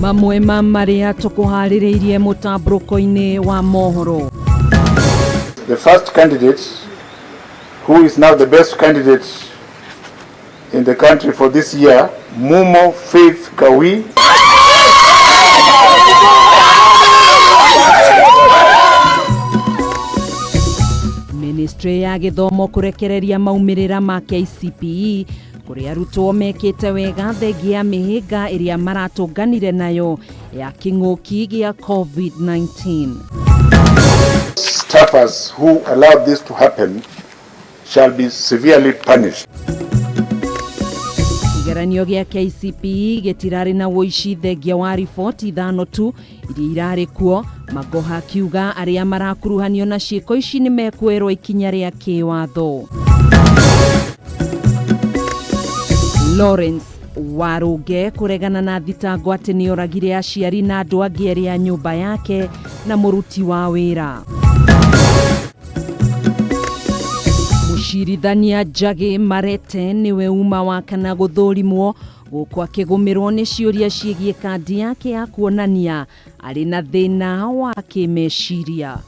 mamwe maria tukuharireirie mutamburuko-ini wa mohoro. The first candidate, who is now the best candidate in the country for this year, Mumo Faith Kawi. Ministry ya githomo kurekereria maumirira ma KCPE kuri arutwo mekite wega thegia mihinga iria maratunganire nayo ya king'uki gia COVID-19. Staffers who allowed this to happen shall be severely punished. Kigeranio gia KCPE gitirari na woici thegia wa ripoti ithano tu iria irari kuo. Magoha kiuga aria marakuruhanio na ciiko ici ni mekwerwo ikinya ria kiwatho. Lawrence Waruge kuregana na thitango ati ni oragire aciari na andu angi eri a nyumba yake na muruti wa wira. Mucirithania Njagi Marete niwe uma wa kana guthurimwo guku akigumirwo ni ciuria ciegie kandi yake ya kuonania ari na thina wa kimeciria.